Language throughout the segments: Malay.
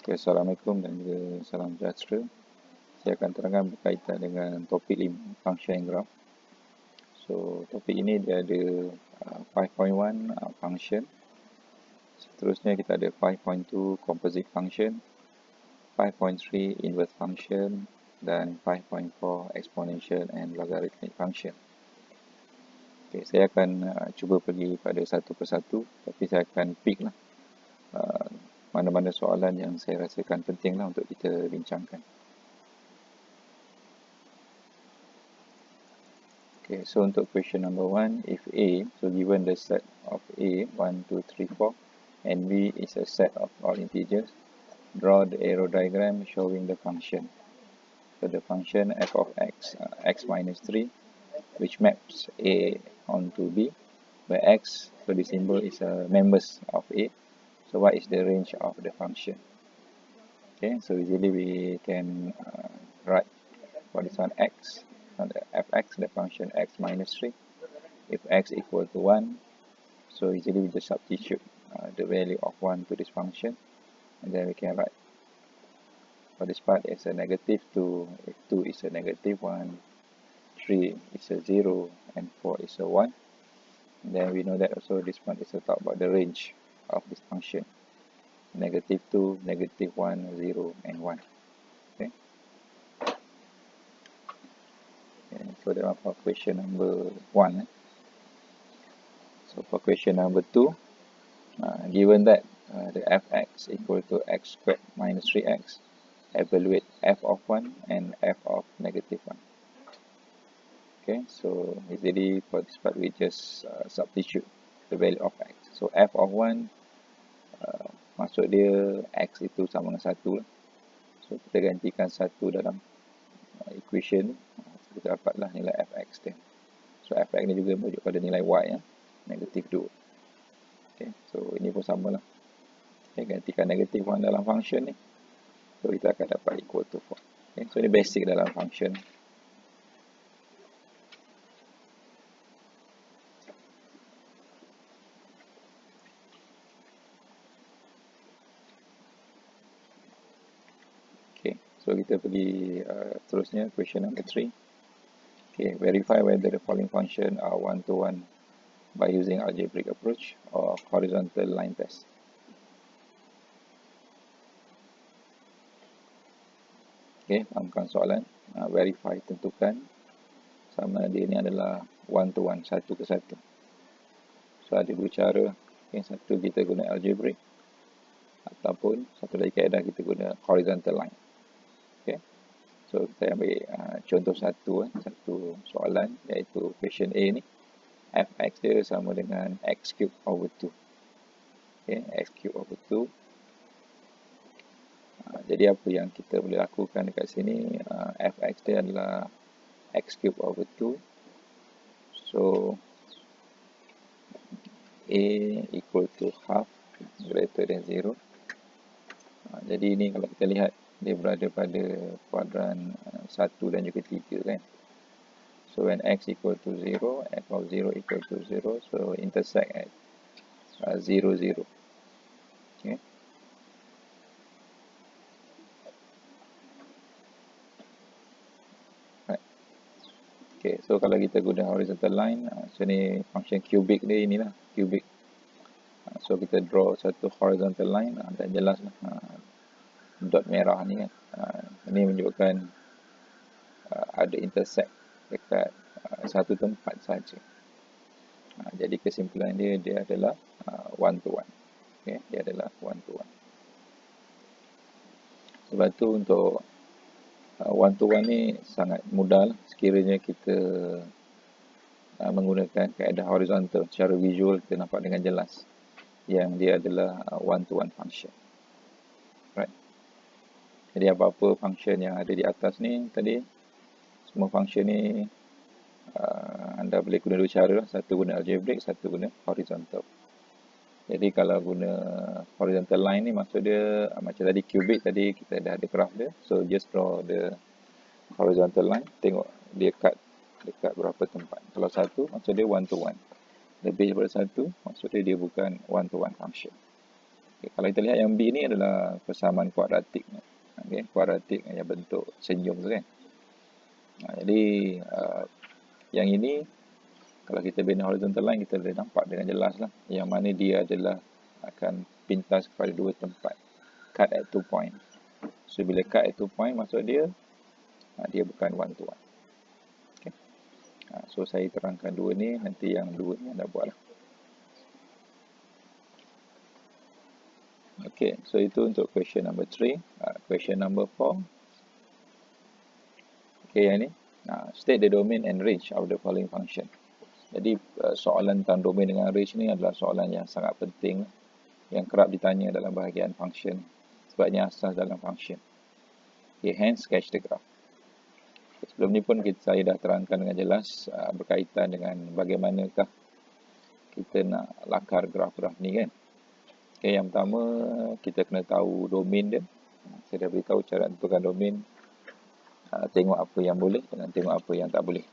Okay, Assalamualaikum dan juga salam sejahtera. Saya akan terangkan berkaitan dengan topik 5, function and graph. So, topik ini dia ada 5.1 function. Seterusnya kita ada 5.2 composite function, 5.3 inverse function dan 5.4 exponential and logarithmic function. Okay, saya akan cuba pergi pada satu persatu, tapi saya akan pick lah mana-mana soalan yang saya rasakan penting lah untuk kita bincangkan. Okay, so untuk question number 1, if A, so given the set of A, 1, 2, 3, 4, and B is a set of all integers, draw the arrow diagram showing the function. So the function f of x, x minus 3, which maps A onto B, where x, so the symbol is members of A. So what is the range of the function? Okay, so easily we can write for this one x, on the fx, the function x minus 3. If x equal to 1, so easily we just substitute the value of 1 to this function, and then we can write for this part is a negative 2, if 2 is a negative 1, 3 is a 0, and 4 is a 1. And then we know that also this one is to talk about the range of this function. Negative 2, negative 1, 0, and 1. Okay. And so that one for question number 1. So for question number 2, given that the fx equal to x squared minus 3x, evaluate f of 1 and f of negative 1. Okay, so easily for this part we just substitute the value of x. So f of 1, maksud dia x itu sama dengan 1 lah. So kita gantikan 1 dalam equation, kita dapatlah nilai fx dia. So fx ni juga merujuk pada nilai y ya, negatif 2. Okay, so ini pun sama lah. Kita gantikan negatif 1 dalam function ni, so kita akan dapat equal to 4. Okay, so ini basic dalam function. So kita pergi terusnya question number 3. Okay, verify whether the following function are one-to-one by using algebraic approach or horizontal line test. Okay, fahamkan soalan. Verify, tentukan sama dia ini adalah one-to-one, satu ke satu. So ada dua cara. Okay, satu kita guna algebraic, ataupun satu lagi kaedah kita guna horizontal line. Okay. So kita ambil contoh satu soalan, iaitu question A ni, fx dia sama dengan x cube over 2. Okay, x cube over 2. Jadi apa yang kita boleh lakukan dekat sini, fx dia adalah x cube over 2. So A equal to half greater than 0. Jadi ini kalau kita lihat, dia berada pada kuadran 1 dan juga 3 kan. So when x equal to 0, f of 0 equal to 0, so intersect at 0, 0. Okay. Right. Okay, so kalau kita guna horizontal line, so ni function cubic dia inilah, cubic. So kita draw satu horizontal line dan jelas dot merah ni kan. Ini menunjukkan ada intersect dekat satu tempat saja. Jadi kesimpulan dia adalah one to one. Okay, dia adalah one to one. Sebab tu untuk one to one ni sangat mudah lah. Sekiranya kita menggunakan kaedah horizontal, secara visual kita nampak dengan jelas yang dia adalah one to one function. Right. Jadi apa-apa function yang ada di atas ni tadi, semua function ni anda boleh guna dua cara lah. Satu guna algebraic, satu guna horizontal. Jadi kalau guna horizontal line ni, maksud dia macam tadi cubic tadi kita dah ada graph dia. So just draw the horizontal line, tengok dia cut dekat berapa tempat. Kalau satu, maksud dia one to one. Lebih daripada satu, maksud dia bukan one to one function. Okay, kalau kita lihat yang B ni adalah persamaan kuadratik. Okay, kuadratik yang bentuk senyum tu kan. Jadi yang ini kalau kita bina horizontal line, kita boleh nampak dengan jelas lah yang mana dia adalah akan pintas kepada dua tempat. Cut at 2 point. So bila cut at 2 point, maksud dia dia bukan one to one. Okay. So saya terangkan dua ni, nanti yang dua ni anda buat lah. Okay, so itu untuk question number 3. Question number 4. Okay, yang ni. State the domain and range of the following function. Jadi soalan tentang domain dengan range ni adalah soalan yang sangat penting yang kerap ditanya dalam bahagian function sebabnya asas dalam function. Okay, hence sketch the graph. Sebelum ni pun saya dah terangkan dengan jelas berkaitan dengan bagaimanakah kita nak lakar graf-graf ni kan. Okay, yang pertama kita kena tahu domain dia. Saya dah beritahu cara tentukan domain. Tengok apa yang boleh dan tengok apa yang tak boleh.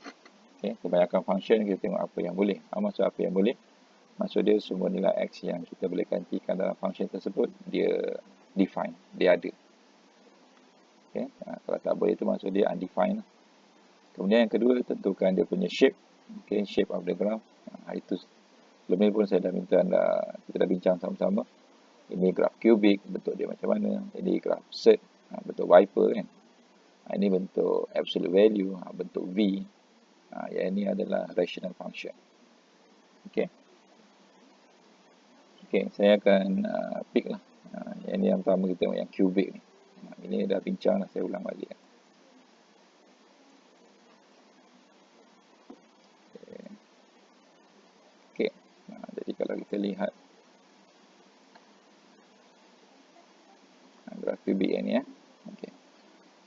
Okay, kebanyakan function kita tengok apa yang boleh. Maksud apa yang boleh? Maksud dia semua nilai X yang kita boleh gantikan dalam function tersebut, dia define, dia ada. Okay, kalau tak boleh itu maksud dia undefined. Kemudian yang kedua, tentukan dia punya shape. Okay, shape of the graph. Itu sebelum ni pun saya dah minta anda, kita dah bincang sama-sama. Ini graf kubik, bentuk dia macam mana. Ini graf set, bentuk wiper kan. Ini bentuk absolute value, bentuk V. Yang ini adalah rational function. Okay. Okay, saya akan pick lah. Yang ini yang pertama kita tengok yang kubik ni. Ini dah bincang lah, saya ulang balik. Okay. Jadi kalau kita lihat graf kubik yang ni Okay.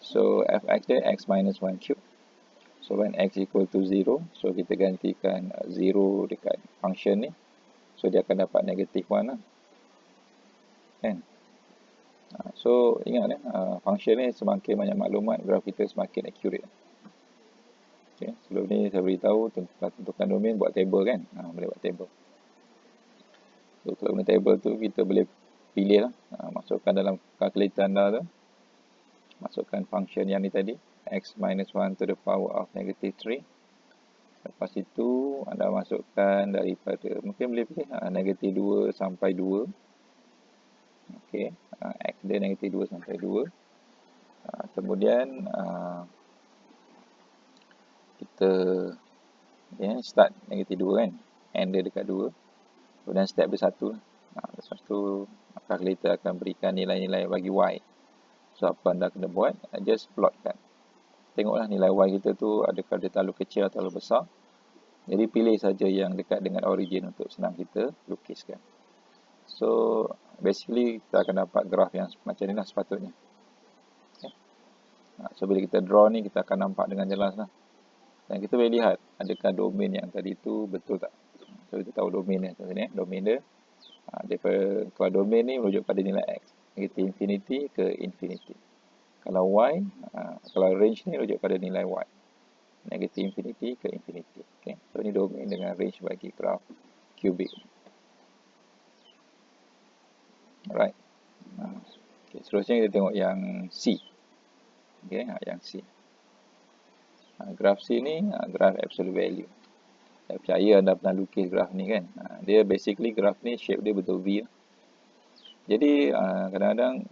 So fx dia x minus 1 cube. So when x equal to 0, so kita gantikan 0 dekat function ni. So dia akan dapat negative 1 lah. Kan? So ingat function ni semakin banyak maklumat, graf kita semakin accurate. Okay. Sebelum ni saya beritahu tentukan domain, buat table kan. Boleh buat table. So kalau guna table tu kita boleh pilih lah. Masukkan dalam calculator anda tu. Masukkan function yang ni tadi. X minus 1 to the power of negative 3. Lepas itu anda masukkan daripada, mungkin boleh pilih negatif 2 sampai 2. Okay, X dia negatif 2 sampai 2. Kemudian kita start negatif 2 kan, end dia dekat 2. Kemudian step dia 1 lah. Lepas tu calculator akan berikan nilai-nilai bagi Y. So apa anda kena buat, just plotkan. Tengoklah nilai Y kita tu adakah dia terlalu kecil atau terlalu besar. Jadi pilih saja yang dekat dengan origin untuk senang kita lukiskan. So basically kita akan dapat graf yang macam ni lah sepatutnya. Okay. So bila kita draw ni kita akan nampak dengan jelas lah. Dan kita boleh lihat adakah domain yang tadi tu betul tak. So kita tahu domain dia sini. Domain dia kalau domain ni merujuk pada nilai X. Negatif infinity ke infinity. Kalau Y, kalau range ni rujuk pada nilai Y. Negatif infinity ke infinity. Okay. So ni domain dengan range bagi graf kubik. Alright. Okay. Seterusnya kita tengok yang C. Okay. Yang C. Graf C ni graf absolute value. Saya percaya anda pernah lukis graf ni kan. Dia basically graf ni shape dia betul V. Jadi kadang-kadang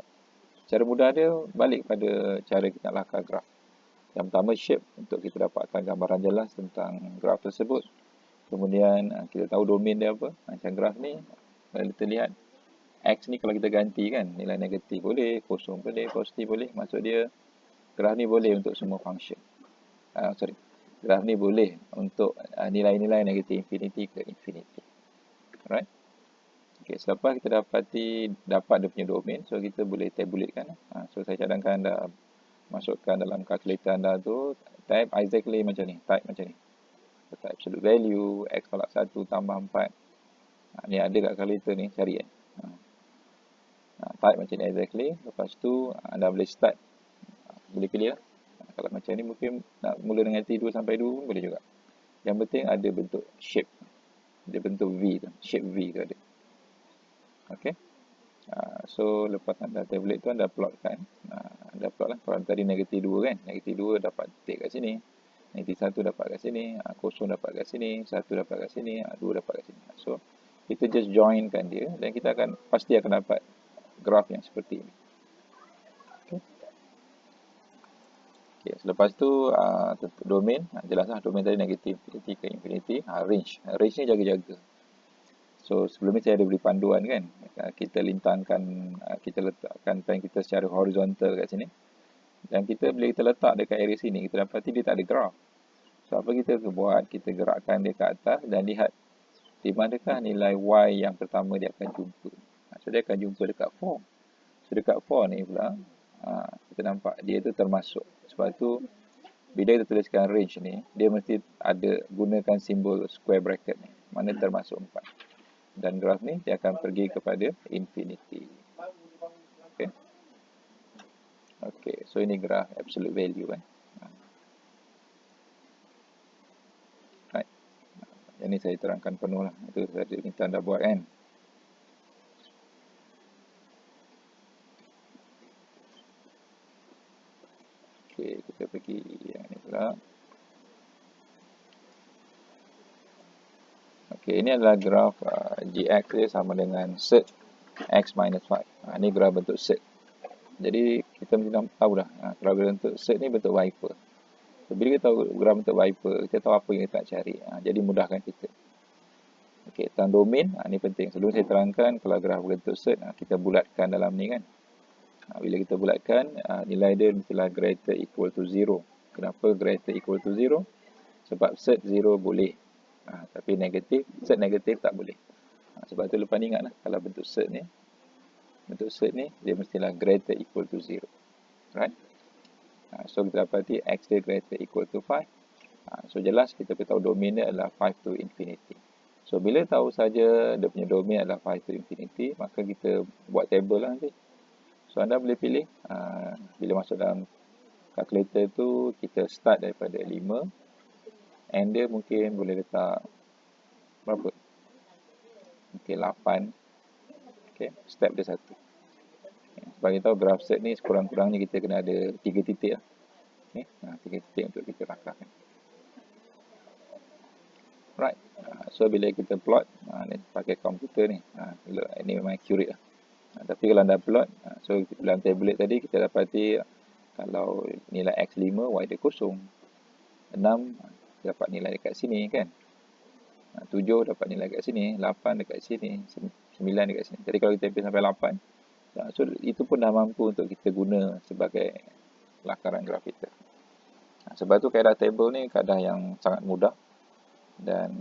cara mudah dia balik pada cara kita lakar graf. Yang pertama shape untuk kita dapatkan gambaran jelas tentang graf tersebut. Kemudian kita tahu domain dia apa. Macam graf ni kalau kita lihat X ni kalau kita ganti kan nilai negatif boleh, kosong boleh, positif boleh. Maksud dia graf ni boleh untuk semua function. Graf ni boleh untuk nilai-nilai negatif infinity ke infinity. Alright. Okay, selepas kita dapat dia punya domain, so kita boleh tabulatekan. So saya cadangkan anda masukkan dalam kalkulator anda tu type exactly macam ni, type macam ni. Type absolute value x tolak 1 tambah 4. Ni ada kat kalkulator ni, cari type macam ni exactly. Lepas tu anda boleh start, boleh pilih lah. Kalau macam ni mungkin nak mula dengan T2 sampai 2 boleh juga. Yang penting ada bentuk shape. Dia bentuk V tu, shape V tu ada. Okay. So lepas anda tablet tu anda plot kan. Anda plot lah. Kalau tadi negatif 2 kan. Negatif 2 dapat titik kat sini. Negatif 1 dapat kat sini. Kosong dapat kat sini. 1 dapat kat sini. 2 dapat kat sini. So kita just joinkan dia dan kita akan pasti akan dapat graf yang seperti ini. Okay, selepas tu domain, jelaslah domain tadi negatif infinity ke infinity, range ni jaga-jaga. So sebelum ni saya ada beri panduan kan, kita lintangkan, kita letakkan pen kita secara horizontal kat sini, dan kita bila kita letak dekat area sini, kita dapati dia tak ada graf. So apa kita buat, kita gerakkan dia ke atas dan lihat di manakah nilai y yang pertama dia akan jumpa. So dia akan jumpa dekat 4. So dekat 4 ni pula, kita nampak dia tu termasuk. Sebab tu bila kita tuliskan range ni, dia mesti ada gunakan simbol square bracket ni, mana termasuk 4. Dan graf ni dia akan pergi kepada infinity. Okay. Okay, so ini graf absolute value kan. Right. Yang ni saya terangkan penuh lah. Itu saya minta anda buat kan. Okay, kita pergi yang ni pula. Okay, ini adalah graf gx dia sama dengan set x minus 5. Ini graf bentuk set. Jadi kita mesti tahu dah graf bentuk set ni bentuk wiper. So, bila kita tahu graf bentuk wiper, kita tahu apa yang kita nak cari. Jadi mudahkan kita. Okay, tentang domain, ini penting. Sebelum saya terangkan, kalau graf bentuk set, kita bulatkan dalam ni kan. Bila kita bulatkan, nilai dia mestilah greater equal to 0. Kenapa greater equal to 0? Sebab set 0 boleh. Tapi negatif, set negatif tak boleh. Sebab tu lepas ni ingatlah, kalau bentuk set ni, dia mestilah greater equal to 0. Right? So kita dapati x dia greater equal to 5. So jelas kita tahu domain dia adalah 5 to infinity. So bila tahu saja dia punya domain adalah 5 to infinity, maka kita buat table lah nanti. So anda boleh pilih, bila masuk dalam calculator tu, kita start daripada 5, and dia mungkin boleh letak berapa? Mungkin 8. Okay, step dia 1. Sebab kita tahu graph set ni sekurang-kurangnya kita kena ada 3 titik lah. Okay, 3 titik untuk kita rakamkan. Right, so bila kita plot, pakai komputer ni, ini memang accurate lah. Tapi kalau anda plot, so dalam tablet tadi kita dapati kalau nilai x 5, y dia kosong. 6 dapat nilai dekat sini kan. 7 dapat nilai dekat sini, 8 dekat sini, 9 dekat sini. Jadi kalau kita pilih sampai 8, so itu pun dah mampu untuk kita guna sebagai lakaran graf kita. Sebab tu kaedah table ni kaedah yang sangat mudah dan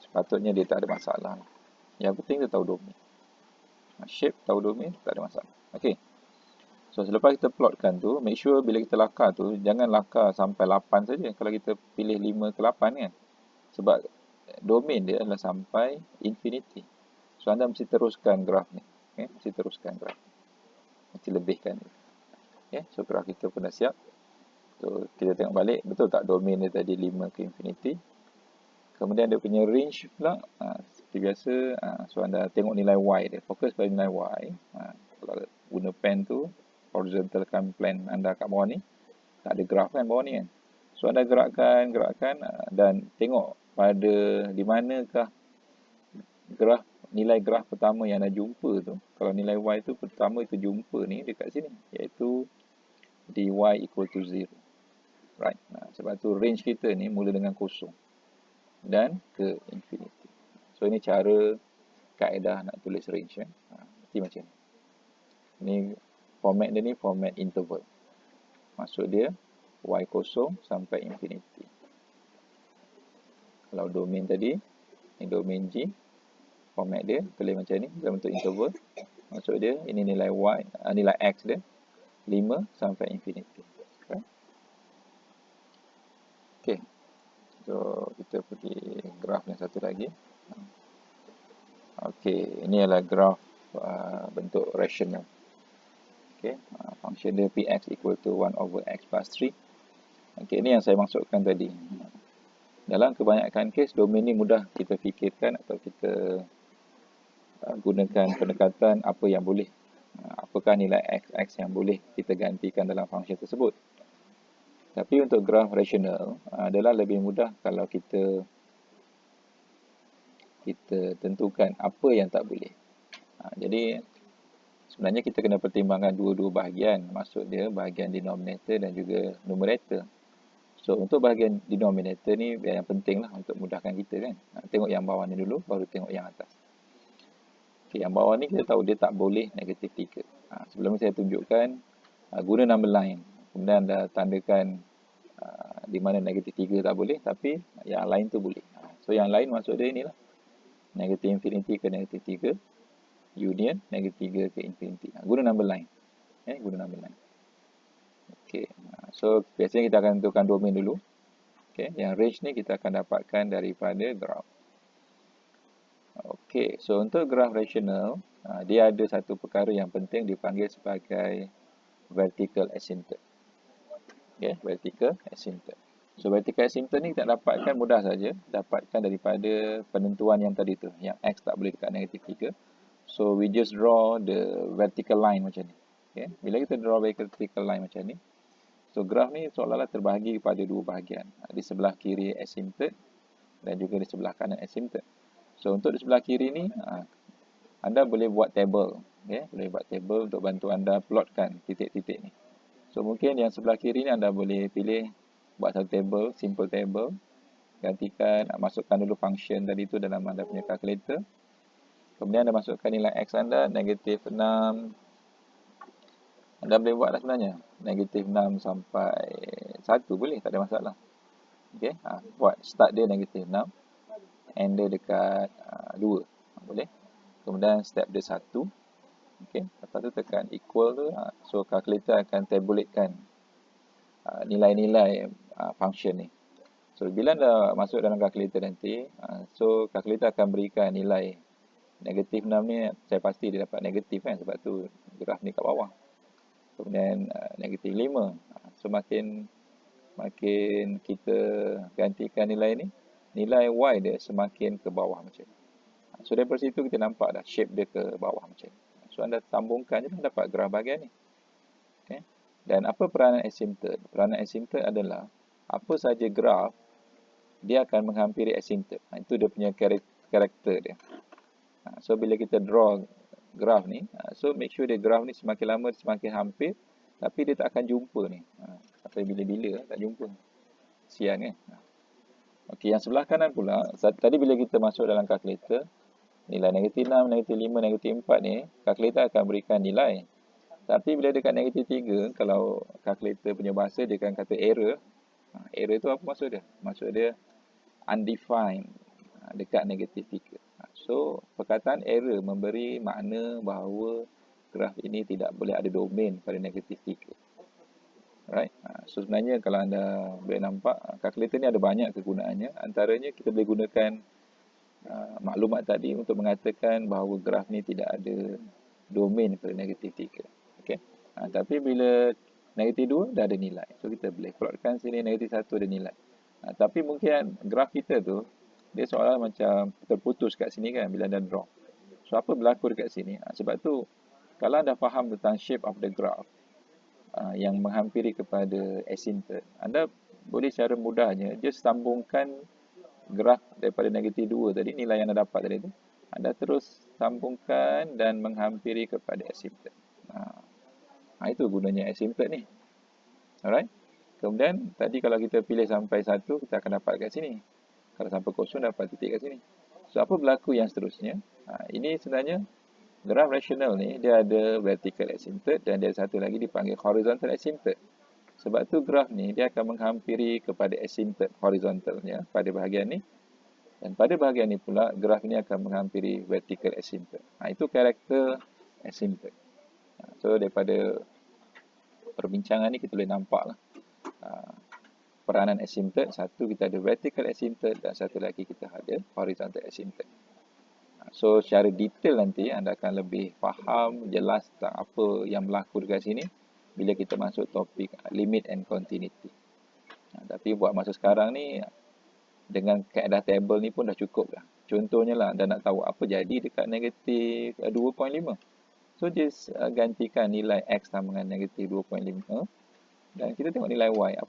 sepatutnya dia tak ada masalah. Yang penting dia tahu domain. Shape tahu domain, tak ada masalah. Okay. So selepas kita plotkan tu, make sure bila kita lakar tu, jangan lakar sampai 8 saja. Kalau kita pilih 5 ke 8 kan. Sebab domain dia adalah sampai infinity. So anda mesti teruskan graf ni. Okay? Mesti teruskan graf. Mesti lebihkan dia. Okay? So graf kita pun dah siap. So kita tengok balik, betul tak domain dia tadi 5 ke infinity. Kemudian dia punya range pula, seperti biasa, so anda tengok nilai y dia. Fokus pada nilai y. Kalau guna pen tu, horizontalkan plan anda kat bawah ni. Tak ada graf kan bawah ni kan. So anda gerakkan dan tengok pada di manakah graf, nilai graf pertama yang anda jumpa tu. Kalau nilai y tu pertama itu jumpa ni dekat sini. Iaitu dy equal to 0. Right. Sebab tu range kita ni mula dengan kosong. Dan ke infinity. So ini cara kaedah nak tulis range. Mesti macam ni. Ini format dia ni format interval. Maksud dia y kosong sampai infinity. Kalau domain tadi, ini domain G, format dia tulis macam ni dalam bentuk interval. Maksud dia ini nilai y, nilai x dia 5 sampai infinity. Okay. So kita pergi graf yang satu lagi. Okay, ini adalah graf bentuk rational. Okay, function dia px equal to 1 over x plus 3. Okay, ini yang saya maksudkan tadi. Dalam kebanyakan kes, domain ni mudah kita fikirkan atau kita gunakan pendekatan apa yang boleh. Apakah nilai x yang boleh kita gantikan dalam fungsi tersebut. Tapi untuk graf rasional adalah lebih mudah kalau kita tentukan apa yang tak boleh. Jadi sebenarnya kita kena pertimbangkan dua-dua bahagian. Maksud dia bahagian denominator dan juga numerator. So untuk bahagian denominator ni yang penting lah untuk mudahkan kita kan. Tengok yang bawah ni dulu baru tengok yang atas. Okay, yang bawah ni kita tahu dia tak boleh negatif 3. Sebelum ni saya tunjukkan guna number line. Kemudian anda tandakan di mana negatif 3 tak boleh, tapi yang lain tu boleh. So yang lain maksud dia inilah. Negatif infinity ke negatif 3. Union negatif 3 ke infinity. Guna number line. Guna number line. Okay. So biasanya kita akan tentukan domain dulu. Okay. Yang range ni kita akan dapatkan daripada graph. Okey, so untuk graph rasional, dia ada satu perkara yang penting dipanggil sebagai vertical asymptote. Okey, vertical asymptote. So vertical asymptote ni kita dapatkan mudah saja, dapatkan daripada penentuan yang tadi tu, yang x tak boleh dekat negatif 3. So we just draw the vertical line macam ni. Okey, bila kita draw vertical line macam ni, so graph ni seolah-olah terbahagi kepada dua bahagian. Di sebelah kiri asymptote dan juga di sebelah kanan asymptote. So untuk di sebelah kiri ni anda boleh buat table, boleh buat table untuk bantu anda plotkan titik-titik ni. So mungkin yang sebelah kiri ni anda boleh pilih buat satu table, simple table, gantikan, masukkan dulu function tadi tu dalam anda punya calculator. Kemudian anda masukkan nilai x anda negatif 6. Anda boleh buat lah sebenarnya negatif 6 sampai 1 boleh, tak ada masalah. Okey, buat start dia negatif 6. And dia dekat 2. Boleh. Kemudian step dia 1. Okey. Lepas tu tekan equal tu. So calculator akan tabulatekan nilai-nilai function ni. So bila anda masuk dalam calculator nanti, so calculator akan berikan nilai negatif 6 ni. Saya pasti dia dapat negatif kan, sebab tu graf ni kat bawah. Kemudian negatif 5. So makin kita gantikan nilai ni, nilai y dia semakin ke bawah macam ni. So daripada situ kita nampak dah shape dia ke bawah macam ni. So anda sambungkan je dapat graf bahagian ni. Okay. Dan apa peranan asymptote? Peranan asymptote adalah apa saja graf dia akan menghampiri asymptote. Itu dia punya karakter dia. So bila kita draw graf ni, so make sure dia graf ni semakin lama semakin hampir, tapi dia tak akan jumpa ni. Sampai bila-bila tak jumpa. Sian kan? Okey, yang sebelah kanan pula, tadi bila kita masuk dalam kalkulator, nilai negatif 6, negatif 5, negatif 4 ni, kalkulator akan berikan nilai. Tapi bila dekat negatif 3, kalau kalkulator punya bahasa, dia akan kata error. Error tu apa maksud dia? Maksud dia undefined dekat negatif 3. So, perkataan error memberi makna bahawa graf ini tidak boleh ada domain pada negatif 3. Right. So sebenarnya kalau anda boleh nampak, kalkulator ni ada banyak kegunaannya. Antaranya kita boleh gunakan maklumat tadi untuk mengatakan bahawa graf ni tidak ada domain pada negatif 3. Okay. Tapi bila negatif 2 dah ada nilai. So kita boleh plotkan sini negatif 1 ada nilai. Tapi mungkin graf kita tu, dia seolah macam terputus kat sini kan bila anda draw. So apa berlaku dekat sini? Sebab tu kalau anda faham tentang shape of the graph, yang menghampiri kepada asymptote, anda boleh secara mudahnya just sambungkan graf daripada negatif 2 tadi, nilai yang anda dapat tadi tu, anda terus sambungkan dan menghampiri kepada asymptote. Itu gunanya asymptote ni. Alright. Kemudian tadi kalau kita pilih sampai 1, kita akan dapat kat sini. Kalau sampai kosong, dapat titik kat sini. So apa berlaku yang seterusnya? Ini sebenarnya graf rasional ni, dia ada vertical asymptote dan dia satu lagi dipanggil horizontal asymptote. Sebab tu graf ni dia akan menghampiri kepada asymptote horizontalnya pada bahagian ni. Dan pada bahagian ni pula graf ni akan menghampiri vertical asymptote. Itu karakter asymptote. So daripada perbincangan ni kita boleh nampak lah peranan asymptote. Satu kita ada vertical asymptote dan satu lagi kita ada horizontal asymptote. So secara detail nanti anda akan lebih faham jelas tentang apa yang berlaku dekat sini bila kita masuk topik limit and continuity. Tapi buat masa sekarang ni dengan kaedah table ni pun dah cukup dah. Contohnya lah, dah nak tahu apa jadi dekat negatif 2.5. So, just gantikan nilai X sama dengan negatif 2.5 dan kita tengok nilai Y. Apa